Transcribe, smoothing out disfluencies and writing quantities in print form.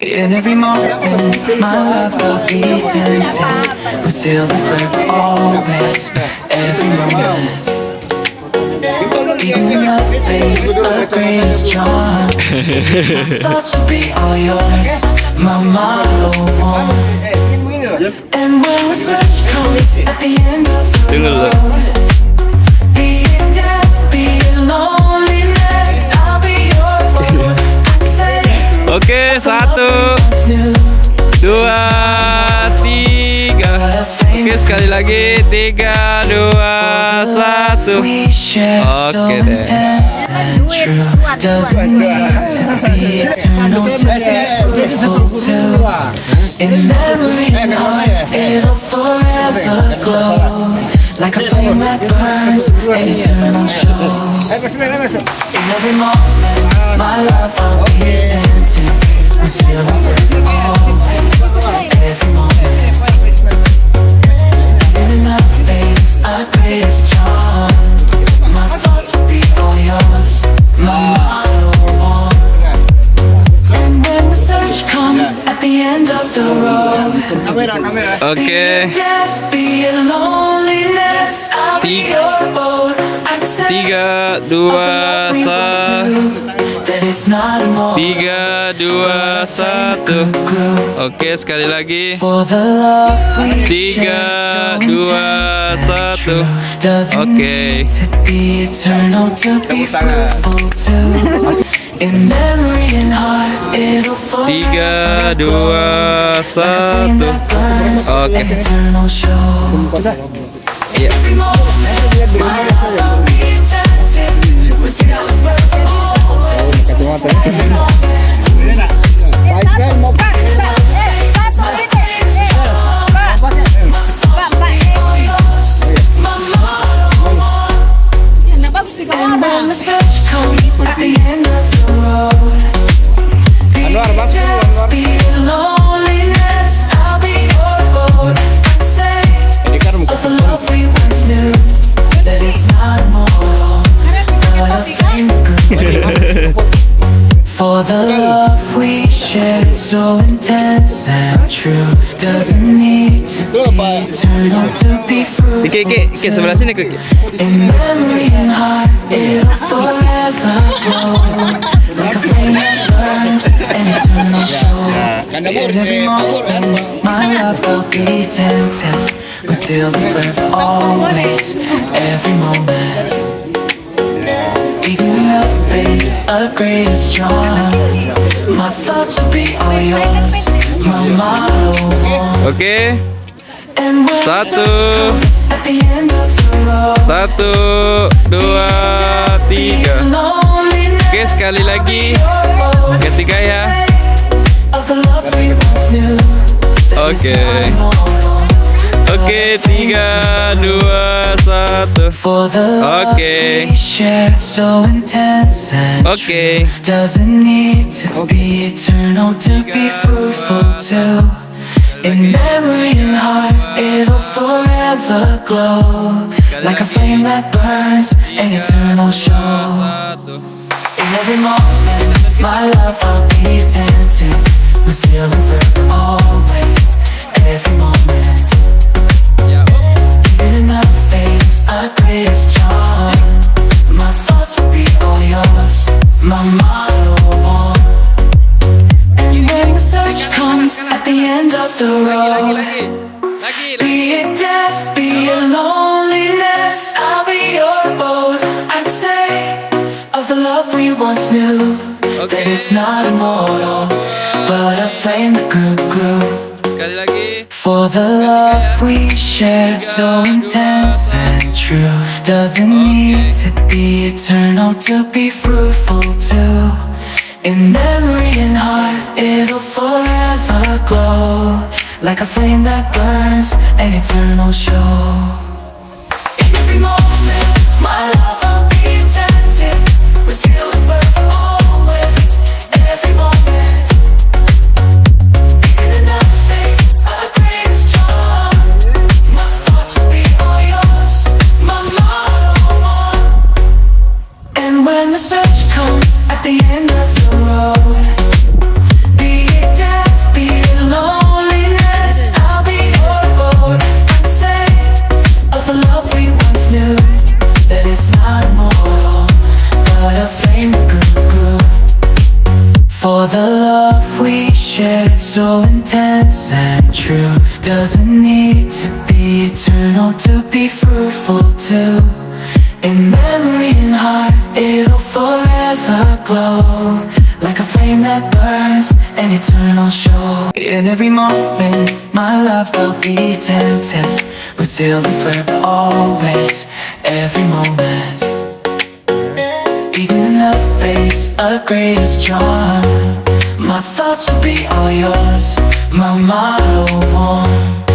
In every moment, my love will be tempted. We're still forever, always. Every moment, even in the face of greatest charm, my thoughts will be all yours. My motto one. And when the search comes at the end of the road, be it death, be it loneliness, I'll be your boat. I'd say. Oke, 1, 2, 3. Oke, sekali lagi 3, 2, 1. Oke deh. Doesn't need to be eternal to be fruitful too. In memory, it'll forever glow like a flame that burns, an eternal show. In every moment, my love will be tempted. We're still forever, always. Every moment, even in the face of greatest charm, my thoughts will be all yours. My motto one. And when the search comes at the end of the road, Oke, death, be it loneliness, I'll be your boat. I'd say 3, 2, 1. that it's not more 3, 2, 1. Oke, sekali lagi. for the love we 3, 2, 1. doesn't Oke. need to be eternal to be fruitful too. In memory and heart, it'll 3, 2, 1. Oke. an eternal show. Iya. Every moment, my love will be tempted. We're still forever, always. Every moment, all yours. My motto one. And when the search comes at the end of the road, be it death, be it loneliness, I'll be your boat. I'd say of the love we once knew, that it's not immortal, but a flame that grew. For the love we shared, so intense and true, doesn't need to be eternal to be fruitful Ki, sebelah sini Ki. in memory and heart, it'll forever glow like a flame that burns, an eternal show. In every moment, my love will be tempted, but still forever, always. Every moment, even in the face of greatest charm, my thoughts will be all yours. My motto one. Oke, And when the 1, sun comes at the end of the road, 1, 2, 3. Oke, sekali lagi. Ketiga ya. Oke. Oke, 3, 2, 1. For the love Oke. we shared, so intense and Oke. true, doesn't need to be eternal to be fruitful too. In memory and heart, it'll forever glow like a flame that burns, an eternal show. In every moment, my love will be tempted. We're still forever, always. Every moment, even in the face of greatest charm, my thoughts will be all yours. My motto one. And when the search comes at the end of the road, be it death, be it loneliness, I'll be your boat. I'd say of the love we once knew, that it's not immortal, but a flame that grew. Sekali lagi. For the love we shared, so intense and true, doesn't need to be eternal to be fruitful too. In memory and heart, it'll forever glow like a flame that burns, an eternal show. In every moment, my love will be tempted. We're still forever, always. Every moment, even in the face of greatest charm, my thoughts will be all yours. My motto one. And when the search comes at the end of the road, be it death. shared, so intense and true. Doesn't need to be eternal to be fruitful too. In memory and heart, it'll forever glow, like a flame that burns, an eternal show. In every moment, my love will be tempted, but still and forever always, every moment. Even in the face of greatest charm, my thoughts will be all yours, my motto one.